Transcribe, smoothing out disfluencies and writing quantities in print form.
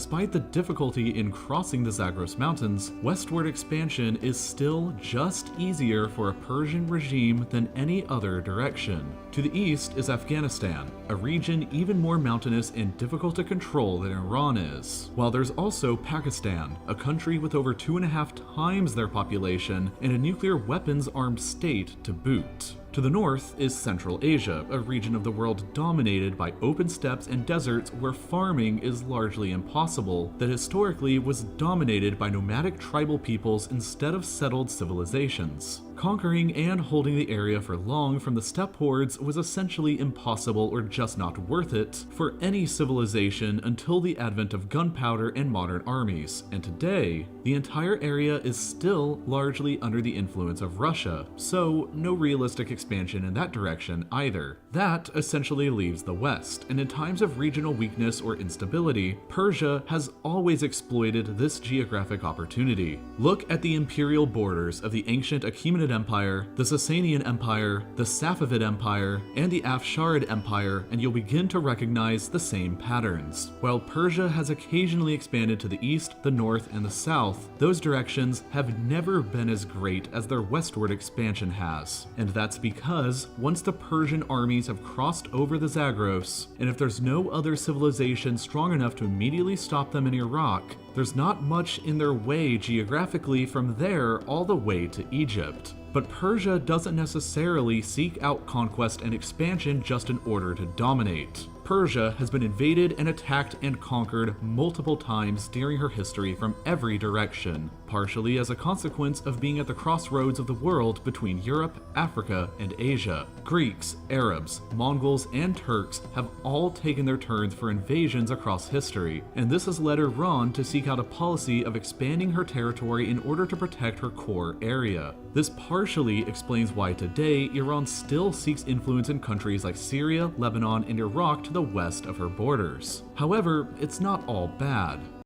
Despite the difficulty in crossing the Zagros Mountains, westward expansion is still just easier for a Persian regime than any other direction. To the east is Afghanistan, a region even more mountainous and difficult to control than Iran is. While there's also Pakistan, a country with over 2.5 times their population and a nuclear weapons-armed state to boot. To the north is Central Asia, a region of the world dominated by open steppes and deserts where farming is largely impossible, that historically was dominated by nomadic tribal peoples instead of settled civilizations. Conquering and holding the area for long from the steppe hordes was essentially impossible or just not worth it for any civilization until the advent of gunpowder and modern armies, and today, the entire area is still largely under the influence of Russia, so no realistic expansion in that direction either. That essentially leaves the West, and in times of regional weakness or instability, Persia has always exploited this geographic opportunity. Look at the imperial borders of the ancient Achaemenid Empire, the Sasanian Empire, the Safavid Empire, and the Afsharid Empire, and you'll begin to recognize the same patterns. While Persia has occasionally expanded to the east, the north, and the south, those directions have never been as great as their westward expansion has. And that's because once the Persian armies have crossed over the Zagros, and if there's no other civilization strong enough to immediately stop them in Iraq, there's not much in their way geographically from there all the way to Egypt. But Persia doesn't necessarily seek out conquest and expansion just in order to dominate. Persia has been invaded and attacked and conquered multiple times during her history from every direction, partially as a consequence of being at the crossroads of the world between Europe, Africa, and Asia. Greeks, Arabs, Mongols, and Turks have all taken their turns for invasions across history, and this has led Iran to seek out a policy of expanding her territory in order to protect her core area. This partially explains why today Iran still seeks influence in countries like Syria, Lebanon, and Iraq to the west of her borders. However, it's not all bad.